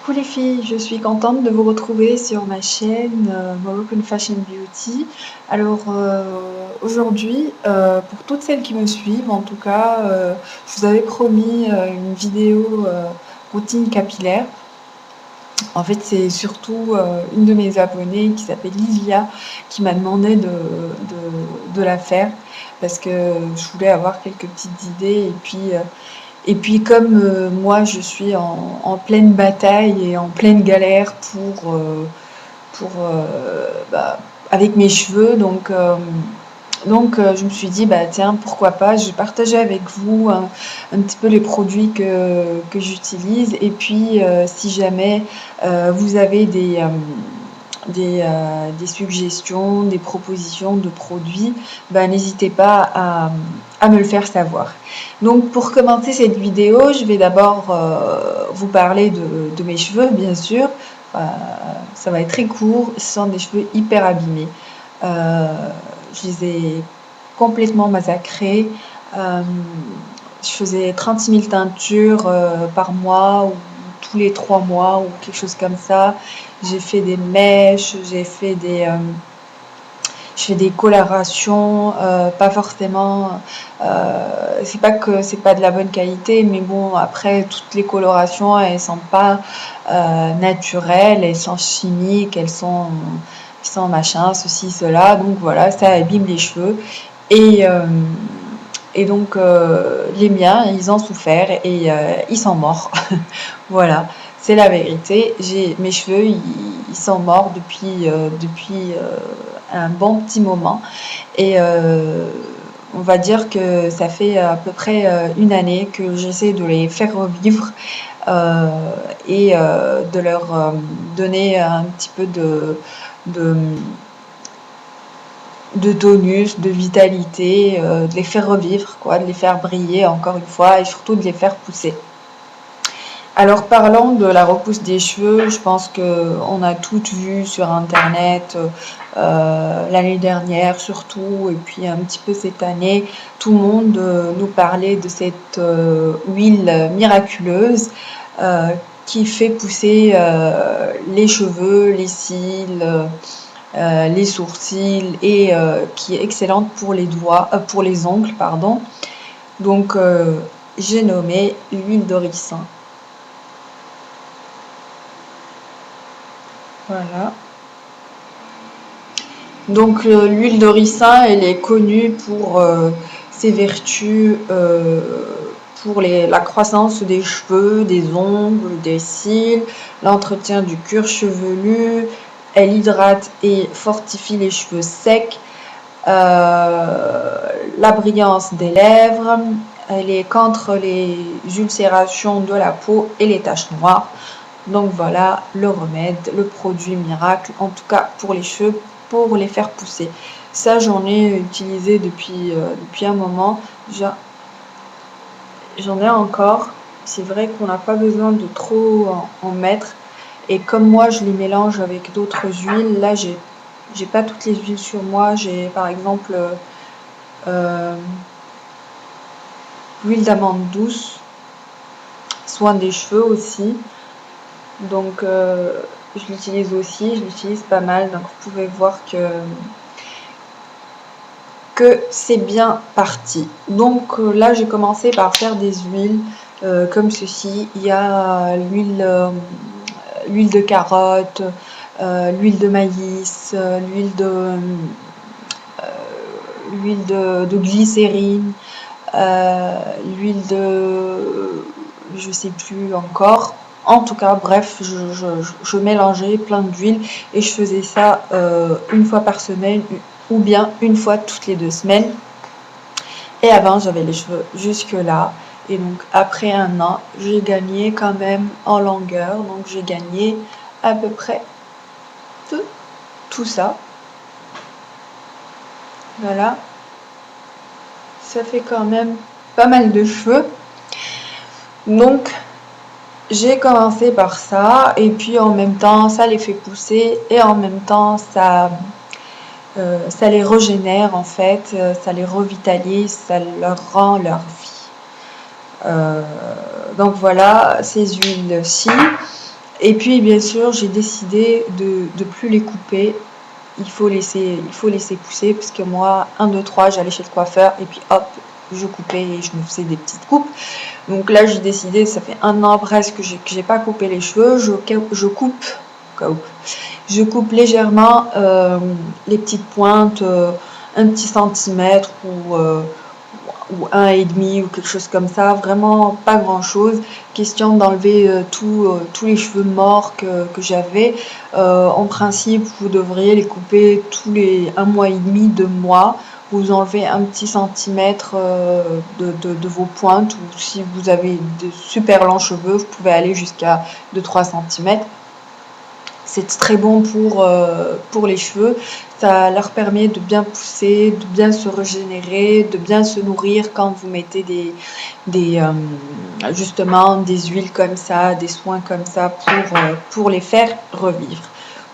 Coucou les filles, je suis contente de vous retrouver sur ma chaîne Moroccan Fashion Beauty. Alors aujourd'hui, pour toutes celles qui me suivent, en tout cas, je vous avais promis une vidéo routine capillaire. En fait, c'est surtout une de mes abonnées qui s'appelle Livia qui m'a demandé de la faire parce que je voulais avoir quelques petites idées et puis comme moi je suis en pleine bataille et en pleine galère pour avec mes cheveux, donc je me suis dit bah tiens pourquoi pas, je vais partager avec vous un petit peu les produits que j'utilise et puis si jamais vous avez des suggestions, des propositions de produits, bah, n'hésitez pas à me le faire savoir. Donc pour commencer cette vidéo, je vais d'abord vous parler de mes cheveux, bien sûr. Euh, Ça va être très court, ce sont des cheveux hyper abîmés. Euh, je les ai complètement massacrés. Euh, je faisais 36 000 teintures par mois ou tous les 3 mois ou quelque chose comme ça. J'ai fait des mèches, je fais des colorations, pas forcément. C'est pas que c'est pas de la bonne qualité, mais bon, après, toutes les colorations, elles sont pas naturelles, elles sont chimiques, elles sont machin, ceci, cela. Donc voilà, ça abîme les cheveux. Et, euh, et donc, les miens, ils ont souffert et ils sont morts. Voilà, c'est la vérité. Mes cheveux, ils sont morts depuis un bon petit moment. Et on va dire que ça fait à peu près une année que j'essaie de les faire revivre euh, et de leur donner un petit peu de, de tonus, de vitalité, de les faire revivre, quoi, de les faire briller encore une fois et surtout de les faire pousser. Alors parlant de la repousse des cheveux, je pense qu'on a toutes vu sur internet l'année dernière surtout et puis un petit peu cette année, tout le monde nous parlait de cette huile miraculeuse euh, qui fait pousser les cheveux, les cils, les sourcils et qui est excellente pour les doigts, pour les ongles, pardon. Donc j'ai nommé l'huile de ricin. Voilà. Donc l'huile de ricin, elle est connue pour ses vertus pour la croissance des cheveux, des ongles, des cils, l'entretien du cuir chevelu. Elle hydrate et fortifie les cheveux secs, la brillance des lèvres. Elle est contre les ulcérations de la peau et les taches noires. Donc voilà le remède, le produit miracle, en tout cas pour les cheveux, pour les faire pousser. Ça, j'en ai utilisé depuis un moment. J'en ai encore. C'est vrai qu'on n'a pas besoin de trop en mettre. Et comme moi, je les mélange avec d'autres huiles, là, j'ai pas toutes les huiles sur moi. J'ai par exemple euh, l'huile d'amande douce, soin des cheveux aussi. Donc je l'utilise aussi, je l'utilise pas mal. Donc vous pouvez voir que c'est bien parti. Donc là j'ai commencé par faire des huiles comme ceci. Il y a l'huile de carotte, l'huile de maïs, l'huile de glycérine, l'huile de je sais plus encore. En tout cas, bref, je mélangeais plein d'huile et je faisais ça une fois par semaine ou bien une fois toutes les 2 semaines. Et avant, j'avais les cheveux jusque là. Et donc, après un an, j'ai gagné quand même en longueur. Donc, j'ai gagné à peu près de tout ça. Voilà. Ça fait quand même pas mal de cheveux. Donc, j'ai commencé par ça et puis en même temps ça les fait pousser et en même temps ça les régénère en fait, ça les revitalise, ça leur rend leur vie. Donc voilà ces huiles-ci Et puis bien sûr, j'ai décidé de plus les couper. Il faut laisser pousser parce que moi, 1, 2, 3, j'allais chez le coiffeur et puis hop, je coupais et je me faisais des petites coupes. Donc là, j'ai décidé, ça fait 1 an presque que j'ai pas coupé les cheveux. Je coupe légèrement les petites pointes, 1 petit centimètre ou 1,5 ou quelque chose comme ça, vraiment pas grand chose, question d'enlever tous les cheveux morts que j'avais. En principe, vous devriez les couper tous les 1 mois et demi, 2 mois. Vous enlevez 1 petit centimètre de vos pointes, ou si vous avez de super longs cheveux, vous pouvez aller jusqu'à 2-3 centimètres. C'est très bon pour les cheveux. Ça leur permet de bien pousser, de bien se régénérer, de bien se nourrir quand vous mettez justement des huiles comme ça, des soins comme ça pour les faire revivre.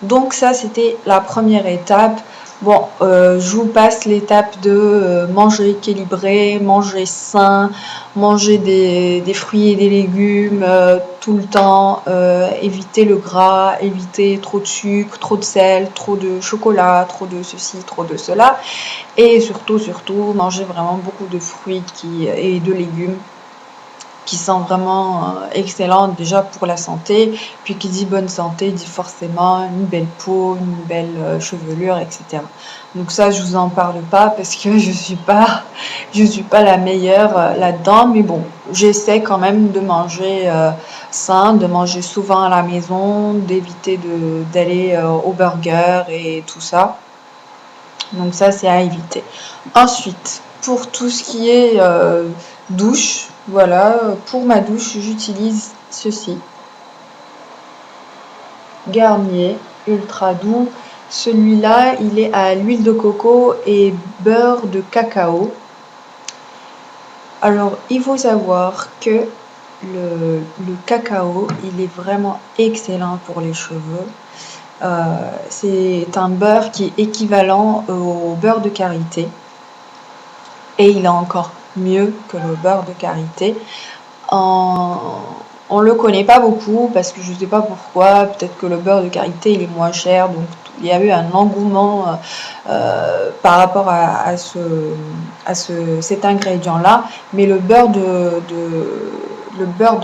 Donc ça, c'était la première étape. Bon, je vous passe l'étape de manger équilibré, manger sain, manger des fruits et des légumes tout le temps, éviter le gras, éviter trop de sucre, trop de sel, trop de chocolat, trop de ceci, trop de cela. Et surtout, manger vraiment beaucoup de fruits et de légumes qui sont vraiment excellents déjà pour la santé. Puis qui dit bonne santé dit forcément une belle peau, une belle chevelure, etc. Donc ça, je vous en parle pas parce que je suis pas la meilleure là-dedans. Mais bon, j'essaie quand même de manger sain, de manger souvent à la maison, d'éviter d'aller au burger et tout ça. Donc ça, c'est à éviter. Ensuite, pour tout ce qui est douche, voilà, pour ma douche, j'utilise ceci. Garnier Ultra Doux. Celui-là, il est à l'huile de coco et beurre de cacao. Alors, il faut savoir que le cacao, il est vraiment excellent pour les cheveux. C'est un beurre qui est équivalent au beurre de karité. Et il est encore mieux que le beurre de karité. On le connaît pas beaucoup parce que je sais pas pourquoi, peut-être que le beurre de karité il est moins cher, donc il y a eu un engouement par rapport à cet ingrédient-là. Mais le beurre de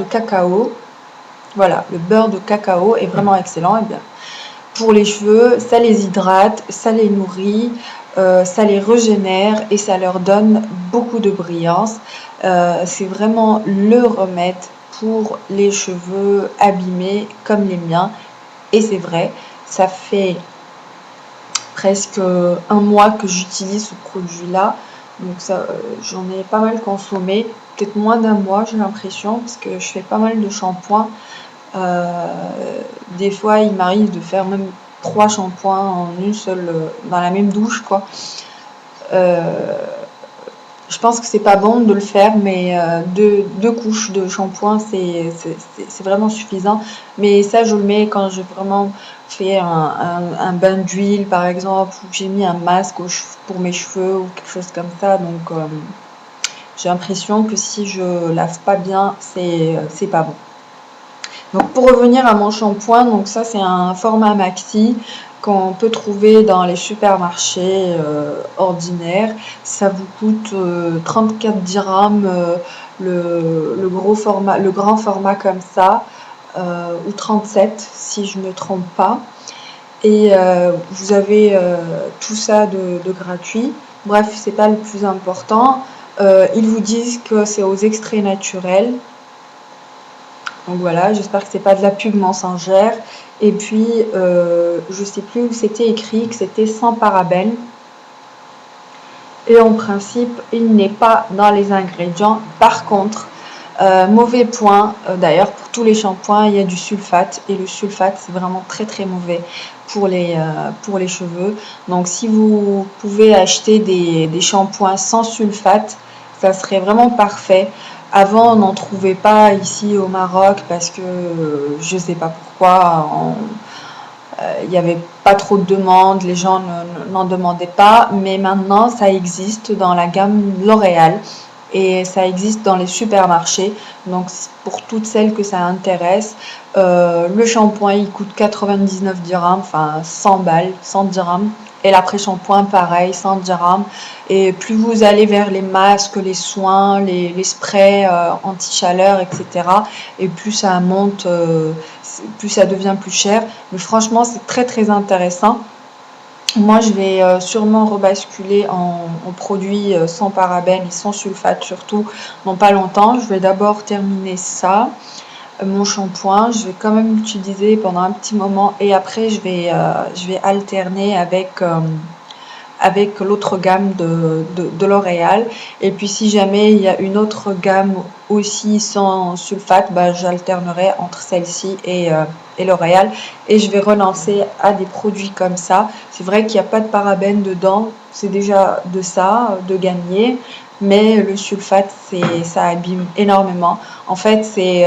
cacao, voilà, le beurre de cacao est vraiment excellent. Et bien, pour les cheveux, ça les hydrate, ça les nourrit, ça les régénère et ça leur donne beaucoup de brillance. C'est vraiment le remède pour les cheveux abîmés comme les miens. Et c'est vrai, ça fait presque 1 mois que j'utilise ce produit-là. Donc ça, j'en ai pas mal consommé, peut-être moins d'1 mois, j'ai l'impression, parce que je fais pas mal de shampoings. Des fois, il m'arrive de faire même 3 shampoings en une seule, dans la même douche, quoi. Je pense que c'est pas bon de le faire, mais deux couches de shampoing, c'est vraiment suffisant. Mais ça, je le mets quand j'ai vraiment fait un bain d'huile, par exemple, ou que j'ai mis un masque pour mes cheveux ou quelque chose comme ça. Donc, j'ai l'impression que si je lave pas bien, c'est pas bon. Donc pour revenir à mon shampoing, donc ça c'est un format maxi qu'on peut trouver dans les supermarchés ordinaires. Ça vous coûte 34 dirhams le grand format comme ça, ou 37 si je ne me trompe pas. Et vous avez tout ça de gratuit. Bref, c'est pas le plus important. Ils vous disent que c'est aux extraits naturels. Donc voilà, j'espère que c'est pas de la pub mensongère. Et puis, je sais plus où c'était écrit que c'était sans parabènes. Et en principe, il n'est pas dans les ingrédients. Par contre, mauvais point, d'ailleurs pour tous les shampoings, il y a du sulfate. Et le sulfate, c'est vraiment très très mauvais pour les cheveux. Donc si vous pouvez acheter des shampoings sans sulfate, ça serait vraiment parfait. Avant, on n'en trouvait pas ici au Maroc parce que je sais pas pourquoi, il n'y avait pas trop de demandes, les gens n'en demandaient pas. Mais maintenant, ça existe dans la gamme L'Oréal. et ça existe dans les supermarchés. Donc pour toutes celles que ça intéresse, le shampoing il coûte 99 dirhams, enfin 100 balles, 100 dirhams. Et l'après-shampoing, pareil, 100 dirhams. Et plus vous allez vers les masques, les soins, les sprays anti-chaleur, etc., et plus ça monte, plus ça devient plus cher. Mais franchement, c'est très très intéressant. Moi, je vais sûrement rebasculer en produits sans parabènes et sans sulfate, surtout dans pas longtemps. Je vais d'abord terminer ça, mon shampoing. Je vais quand même l'utiliser pendant un petit moment et après, je vais alterner avec l'autre gamme de L'Oréal. Et puis si jamais il y a une autre gamme aussi sans sulfate, bah, j'alternerai entre celle-ci et L'Oréal. Et je vais renoncer à des produits comme ça. C'est vrai qu'il n'y a pas de parabènes dedans, c'est déjà de ça, de gagner. Mais le sulfate, ça abîme énormément. En fait, c'est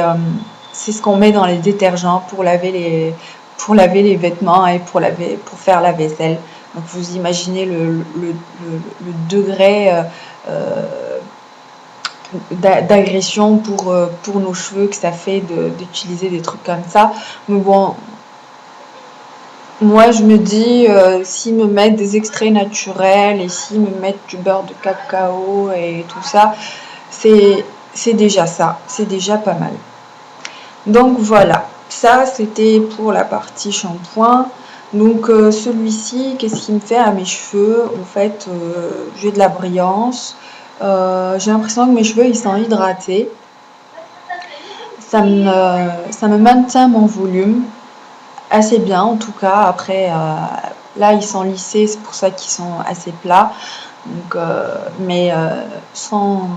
ce qu'on met dans les détergents pour laver les vêtements et pour faire la vaisselle. Donc vous imaginez le degré d'agression pour nos cheveux que ça fait d'utiliser des trucs comme ça. Mais bon, moi je me dis, s'ils me mettent des extraits naturels et s'ils me mettent du beurre de cacao et tout ça, c'est déjà ça, c'est déjà pas mal. Donc voilà, ça c'était pour la partie shampoing. Donc celui-ci, qu'est-ce qu'il me fait à mes cheveux? En fait, j'ai de la brillance. J'ai l'impression que mes cheveux ils sont hydratés. Ça me maintient mon volume assez bien en tout cas. Après, là ils sont lissés, c'est pour ça qu'ils sont assez plats. Donc, mais sans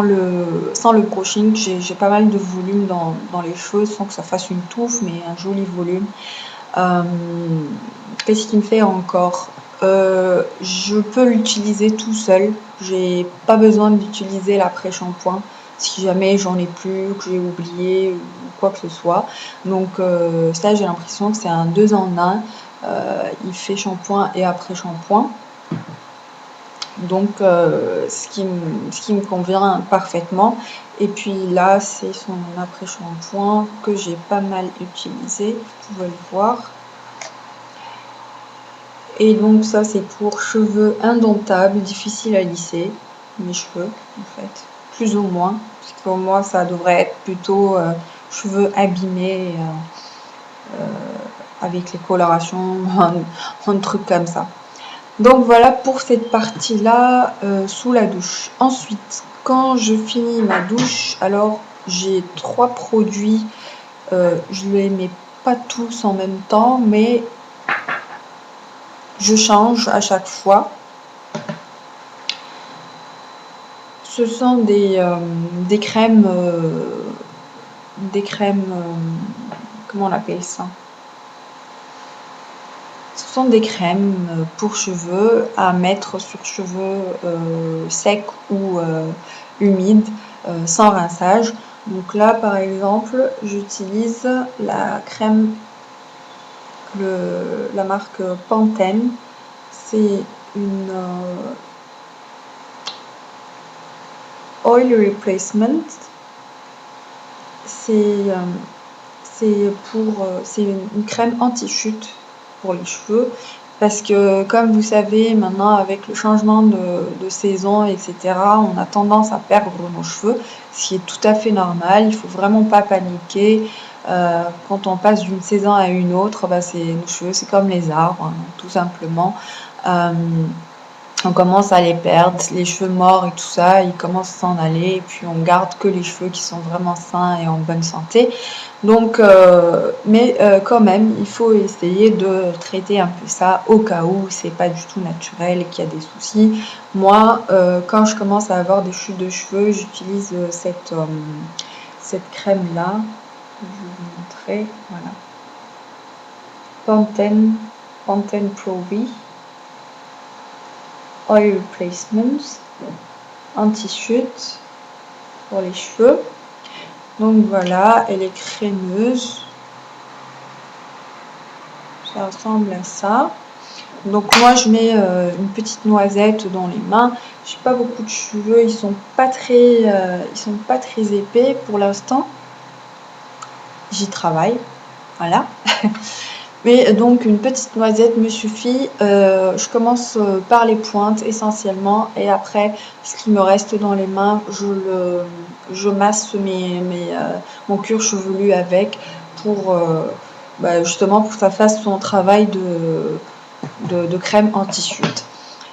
le brushing, j'ai pas mal de volume dans les cheveux sans que ça fasse une touffe, mais un joli volume. Euh, Qu'est-ce qui me fait encore? Je peux l'utiliser tout seul. J'ai pas besoin d'utiliser l'après-shampoing si jamais j'en ai plus, que j'ai oublié ou quoi que ce soit. Donc ça, j'ai l'impression que c'est un 2 en 1. Il fait shampoing et après-shampoing. Donc ce qui me convient parfaitement. Et puis là, c'est son après-shampoing que j'ai pas mal utilisé, vous pouvez le voir. Et donc ça, c'est pour cheveux indomptables, difficiles à lisser, mes cheveux en fait, plus ou moins, parce que pour moi ça devrait être plutôt cheveux abîmés avec les colorations, un truc comme ça. Donc voilà pour cette partie-là sous la douche. Ensuite, quand je finis ma douche, alors j'ai 3 produits. Je les mets pas tous en même temps, mais je change à chaque fois. Ce sont des crèmes, comment on appelle ça? Ce sont des crèmes pour cheveux à mettre sur cheveux secs ou humides sans rinçage. Donc là, par exemple, j'utilise la crème, la marque Pantene. C'est une oil replacement. C'est une crème anti-chute pour les cheveux parce que comme vous savez maintenant avec le changement de saison etc., on a tendance à perdre nos cheveux, ce qui est tout à fait normal. Il faut vraiment pas paniquer. Quand on passe d'une saison à une autre, bah, nos cheveux c'est comme les arbres, hein, tout simplement. On commence à les perdre, les cheveux morts et tout ça, ils commencent à s'en aller et puis on garde que les cheveux qui sont vraiment sains et en bonne santé. Donc, quand même, il faut essayer de traiter un peu ça au cas où c'est pas du tout naturel et qu'il y a des soucis. Moi, quand je commence à avoir des chutes de cheveux, j'utilise cette crème-là. Je vais vous montrer, voilà. Pantene Pro V. Oil Replacements, anti-chute pour les cheveux. Donc voilà, elle est crémeuse. Ça ressemble à ça. Donc moi je mets une petite noisette dans les mains. J'ai pas beaucoup de cheveux, ils sont pas très épais pour l'instant. J'y travaille, voilà. Mais donc une petite noisette me suffit. Je commence par les pointes essentiellement et après ce qui me reste dans les mains, je masse mon cuir chevelu avec pour justement pour que ça fasse son travail de crème anti-chute.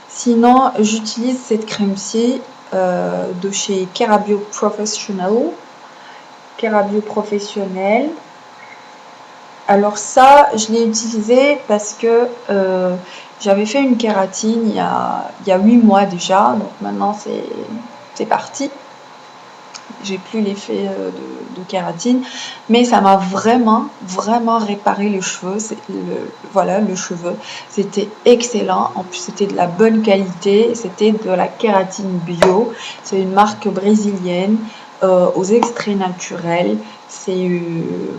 Sinon, j'utilise cette crème-ci de chez Kerabio Professional. Kerabio Professionnel. Alors ça, je l'ai utilisé parce que j'avais fait une kératine il y a 8 mois déjà. Donc maintenant, c'est parti. J'ai plus l'effet de kératine. Mais ça m'a vraiment, vraiment réparé les cheveux. Voilà, le cheveu. C'était excellent. En plus, c'était de la bonne qualité. C'était de la kératine bio. C'est une marque brésilienne aux extraits naturels.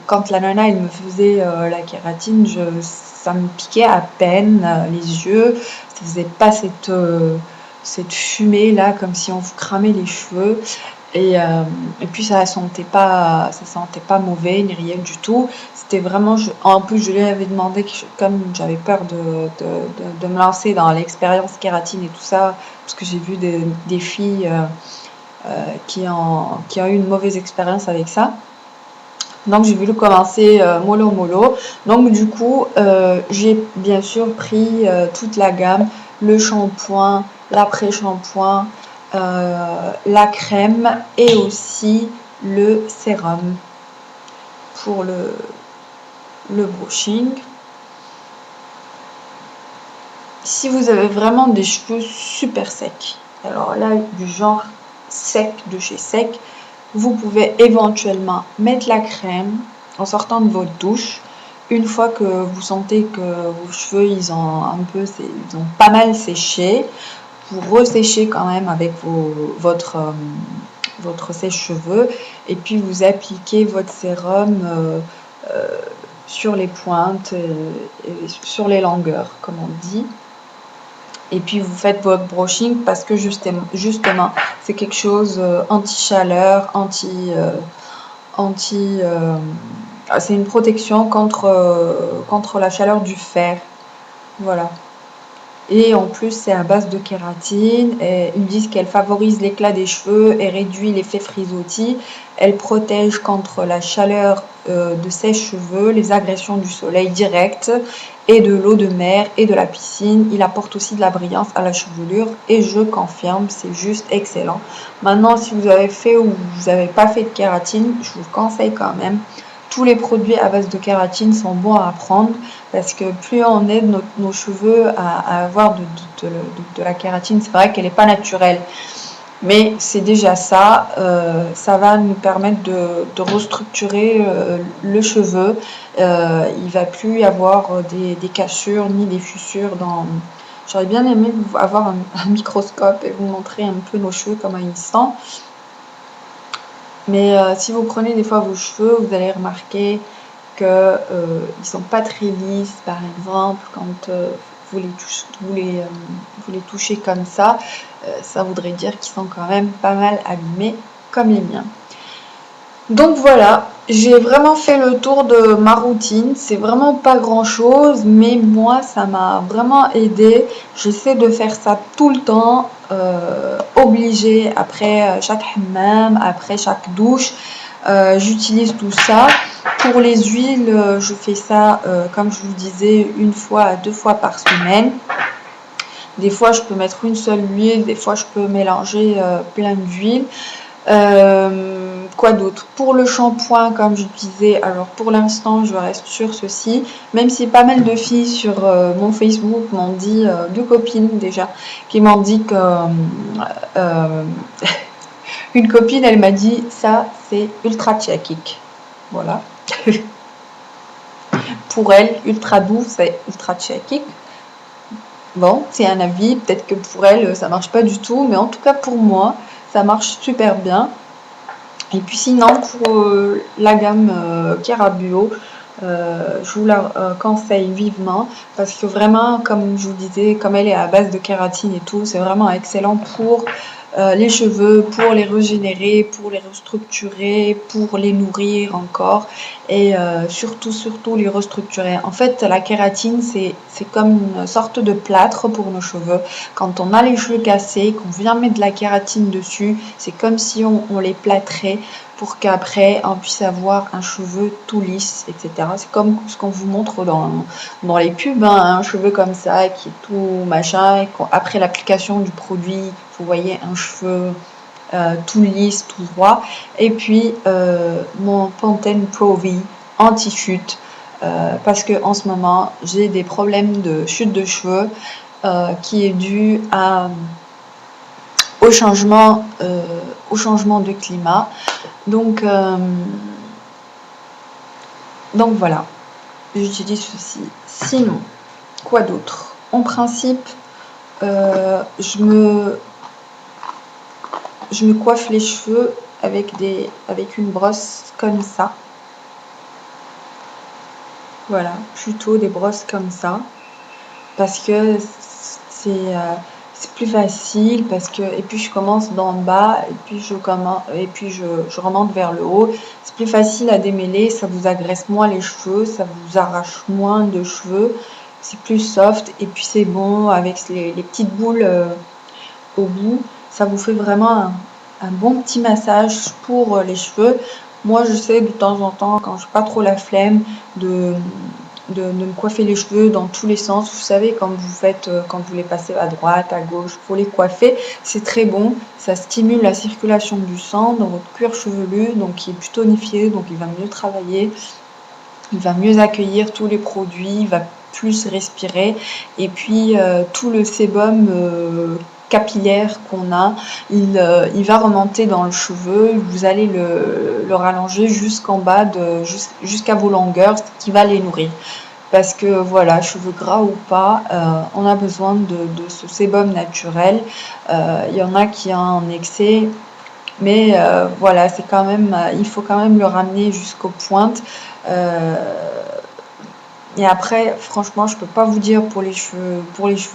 Quand la nana elle me faisait la kératine, ça me piquait à peine les yeux. Ça faisait pas cette fumée là, comme si on vous cramait les cheveux. Et puis ça sentait pas mauvais ni rien du tout. C'était vraiment, en plus je lui avais demandé, comme j'avais peur de me lancer dans l'expérience kératine et tout ça, parce que j'ai vu des filles qui ont eu une mauvaise expérience avec ça. Donc j'ai voulu commencer mollo mollo. Donc du coup, j'ai bien sûr pris toute la gamme, le shampoing, l'après-shampoing, la crème et aussi le sérum pour le brushing. Si vous avez vraiment des cheveux super secs, alors là du genre sec de chez sec, vous pouvez éventuellement mettre la crème en sortant de votre douche. Une fois que vous sentez que vos cheveux ils ont pas mal séché, vous resséchez quand même avec votre sèche-cheveux et puis vous appliquez votre sérum sur les pointes et sur les longueurs, comme on dit. Et puis vous faites votre brushing parce que justement c'est quelque chose anti-chaleur, c'est une protection contre la chaleur du fer. Voilà. Et en plus, c'est à base de kératine. Et ils disent qu'elle favorise l'éclat des cheveux et réduit l'effet frisottis. Elle protège contre la chaleur de sèche-cheveux, les agressions du soleil direct et de l'eau de mer et de la piscine. Il apporte aussi de la brillance à la chevelure et je confirme, c'est juste excellent. Maintenant, si vous avez fait ou vous n'avez pas fait de kératine, je vous conseille quand même. Tous les produits à base de kératine sont bons à prendre parce que plus on aide nos cheveux à avoir de la kératine, c'est vrai qu'elle n'est pas naturelle. Mais c'est déjà ça, ça va nous permettre de restructurer le cheveu. Il ne va plus y avoir des cassures ni des fissures dans... J'aurais bien aimé avoir un microscope et vous montrer un peu nos cheveux, comment ils sont. Mais si vous prenez des fois vos cheveux, vous allez remarquer qu'ils ne sont pas très lisses, par exemple, quand vous les touchez comme ça, ça voudrait dire qu'ils sont quand même pas mal abîmés, comme les miens. Donc voilà, j'ai vraiment fait le tour de ma routine. C'est vraiment pas grand chose, mais moi ça m'a vraiment aidé. J'essaie de faire ça tout le temps, obligée après chaque hammam, après chaque douche. J'utilise tout ça. Pour les huiles, je fais ça, comme je vous disais, 1 à 2 fois par semaine. Des fois, je peux mettre une seule huile, des fois, je peux mélanger plein d'huiles. Quoi d'autre? Pour le shampoing, comme je disais, alors pour l'instant, je reste sur ceci. Même si pas mal de filles sur mon Facebook m'ont dit, 2 copines déjà, qui m'ont dit que une copine, elle m'a dit ça, c'est ultra tchèque. Voilà. Pour elle, ultra doux, c'est ultra tchèque. Bon, c'est un avis, peut-être que pour elle, ça marche pas du tout, mais en tout cas pour moi, ça marche super bien. Et puis sinon, pour la gamme Kerabio, Je vous la conseille vivement parce que vraiment, comme je vous disais, comme elle est à base de kératine et tout, c'est vraiment excellent pour les cheveux, pour les régénérer, pour les restructurer, pour les nourrir encore et surtout les restructurer. En fait, la kératine, c'est comme une sorte de plâtre pour nos cheveux. Quand on a les cheveux cassés, qu'on vient mettre de la kératine dessus, c'est comme si on les plâtrait pour qu'après on puisse avoir un cheveu tout lisse, etc. C'est comme ce qu'on vous montre dans les pubs, hein, un cheveu comme ça qui est tout machin, et après l'application du produit, vous voyez un cheveu tout lisse, tout droit. Et puis mon Pantene Pro V anti-chute, parce que en ce moment j'ai des problèmes de chute de cheveux qui est dû au changement de climat. Donc, voilà, j'utilise ceci. Sinon, quoi d'autre? En principe, je me coiffe les cheveux avec une brosse comme ça. Voilà, plutôt des brosses comme ça. Parce que c'est plus facile, et puis je commence d'en bas, et puis je remonte vers le haut. C'est plus facile à démêler, ça vous agresse moins les cheveux, ça vous arrache moins de cheveux, c'est plus soft, et puis c'est bon avec les petites boules au bout. Ça vous fait vraiment un bon petit massage pour les cheveux. Moi, je sais de temps en temps, quand j'ai pas trop la flemme de me coiffer les cheveux dans tous les sens. Vous savez, quand vous les passez à droite, à gauche, pour les coiffer, c'est très bon. Ça stimule la circulation du sang dans votre cuir chevelu, donc il est plus tonifié, donc il va mieux travailler, il va mieux accueillir tous les produits, il va plus respirer, et puis tout le sébum capillaire qu'on a, il va remonter dans le cheveu, vous allez le rallonger jusqu'en bas, jusqu'à vos longueurs, ce qui va les nourrir. Parce que voilà, cheveux gras ou pas, on a besoin de ce sébum naturel. Il y en a qui en excès, mais voilà, c'est quand même, il faut quand même le ramener jusqu'aux pointes. Et après, franchement, je peux pas vous dire pour les cheveux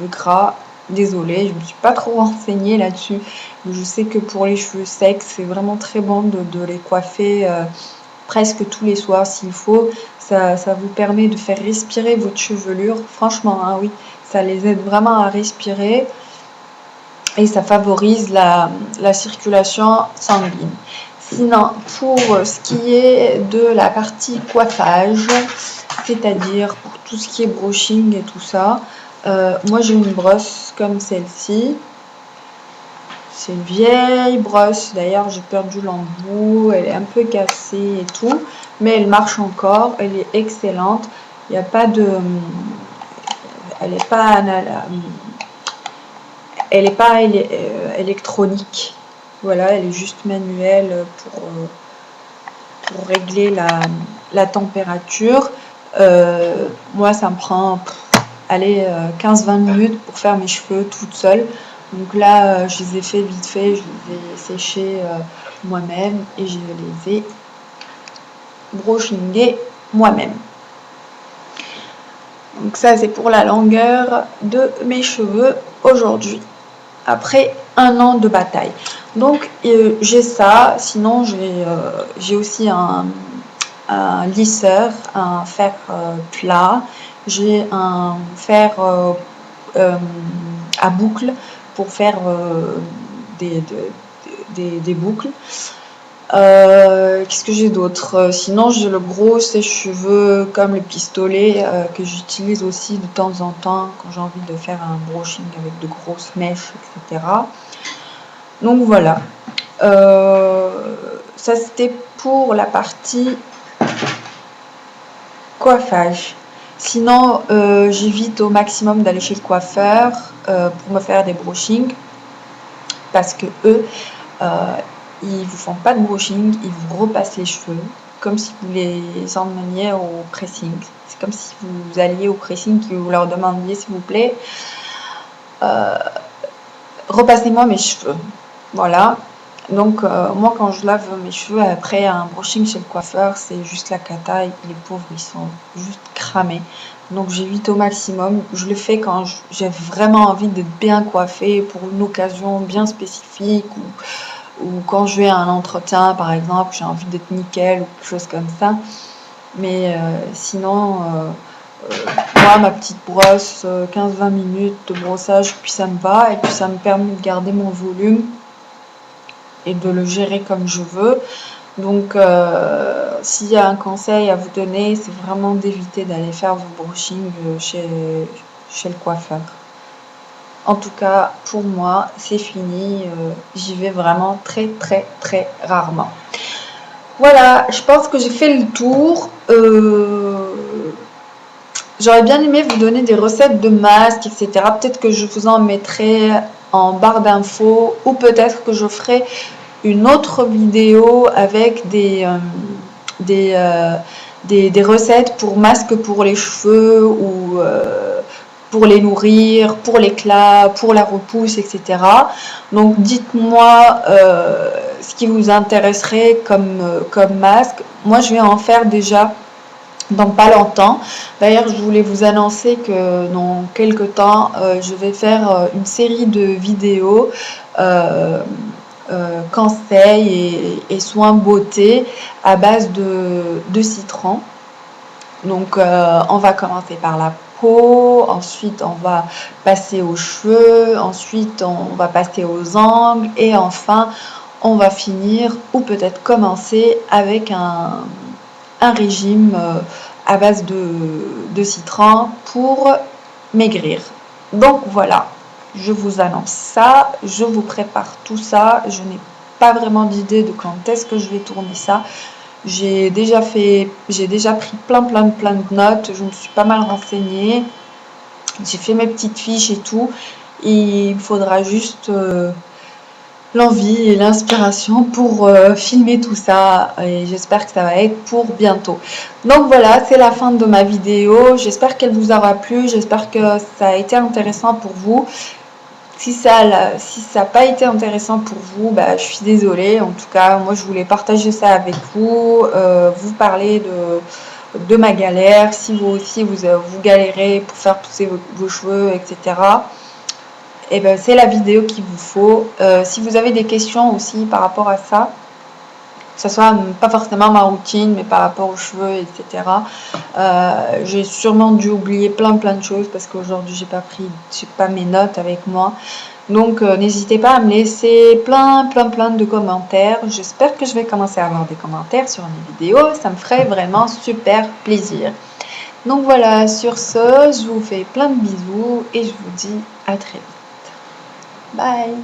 gras. Désolée, je me suis pas trop renseignée là-dessus. Mais je sais que pour les cheveux secs, c'est vraiment très bon de les coiffer presque tous les soirs s'il faut. Ça vous permet de faire respirer votre chevelure. Franchement, hein, oui, ça les aide vraiment à respirer et ça favorise la circulation sanguine. Sinon, pour ce qui est de la partie coiffage, c'est-à-dire pour tout ce qui est brushing et tout ça, moi j'ai une brosse comme celle-ci. C'est une vieille brosse, d'ailleurs j'ai perdu l'embout, elle est un peu cassée et tout, mais elle marche encore, elle est excellente. Il n'y a pas de... Elle n'est pas, électronique, voilà, elle est juste manuelle pour régler la température. Moi ça me prend allez, 15-20 minutes pour faire mes cheveux toute seule. Donc là, je les ai fait vite fait, je les ai séchés moi-même et je les ai brushingés moi-même. Donc ça, c'est pour la longueur de mes cheveux aujourd'hui, après un an de bataille. Donc j'ai ça, sinon j'ai aussi un lisseur, un fer plat, j'ai un fer à boucle pour faire des boucles. Qu'est-ce que j'ai d'autre? Sinon, j'ai le gros sèche-cheveux comme le pistolet que j'utilise aussi de temps en temps quand j'ai envie de faire un brushing avec de grosses mèches, etc. Donc voilà. Ça, c'était pour la partie coiffage. Sinon, j'évite au maximum d'aller chez le coiffeur pour me faire des brushings parce que eux, ils vous font pas de brushing, ils vous repassent les cheveux comme si vous les emmeniez au pressing. C'est comme si vous alliez au pressing et vous leur demandiez s'il vous plaît, repassez-moi mes cheveux. Voilà. Donc, moi, quand je lave mes cheveux après un brushing chez le coiffeur, c'est juste la cata. Les pauvres, ils sont juste cramés. Donc, j'évite au maximum. Je le fais quand j'ai vraiment envie d'être bien coiffée pour une occasion bien spécifique ou quand je vais à un entretien, par exemple, j'ai envie d'être nickel ou quelque chose comme ça. Mais sinon, moi, ma petite brosse, 15-20 minutes de brossage, puis ça me va. Et puis, ça me permet de garder mon volume et de le gérer comme je veux. Donc, s'il y a un conseil à vous donner, c'est vraiment d'éviter d'aller faire vos brushings chez le coiffeur. En tout cas, pour moi, c'est fini. J'y vais vraiment très, très, très rarement. Voilà, je pense que j'ai fait le tour. J'aurais bien aimé vous donner des recettes de masques, etc. Peut-être que je vous en mettrai en barre d'infos ou peut-être que je ferai une autre vidéo avec des, euh, des recettes pour masques pour les cheveux ou pour les nourrir, pour l'éclat, pour la repousse, etc. Donc dites-moi ce qui vous intéresserait comme masque. Moi, je vais en faire déjà dans pas longtemps. D'ailleurs, je voulais vous annoncer que dans quelques temps, je vais faire une série de vidéos conseils et soins beauté à base de citron. Donc, on va commencer par la peau, ensuite on va passer aux cheveux, ensuite on va passer aux ongles et enfin on va finir ou peut-être commencer avec un régime à base de citron pour maigrir. Donc voilà, je vous annonce ça, je vous prépare tout ça, je n'ai pas vraiment d'idée de quand est-ce que je vais tourner ça. J'ai déjà pris plein de notes, je me suis pas mal renseignée, j'ai fait mes petites fiches et tout, et il faudra juste l'envie et l'inspiration pour filmer tout ça et j'espère que ça va être pour bientôt. Donc voilà, c'est la fin de ma vidéo. J'espère qu'elle vous aura plu, j'espère que ça a été intéressant pour vous. Si ça n'a pas été intéressant pour vous, bah, je suis désolée. En tout cas, moi je voulais partager ça avec vous, vous parler de ma galère, si vous aussi vous galérez pour faire pousser vos cheveux, etc. Et ben, c'est la vidéo qu'il vous faut. Si vous avez des questions aussi par rapport à ça, que ce soit pas forcément ma routine, mais par rapport aux cheveux, etc. J'ai sûrement dû oublier plein de choses parce qu'aujourd'hui j'ai pas mes notes avec moi. Donc n'hésitez pas à me laisser plein de commentaires. J'espère que je vais commencer à avoir des commentaires sur mes vidéos. Ça me ferait vraiment super plaisir. Donc voilà, sur ce, je vous fais plein de bisous et je vous dis à très vite. Bye.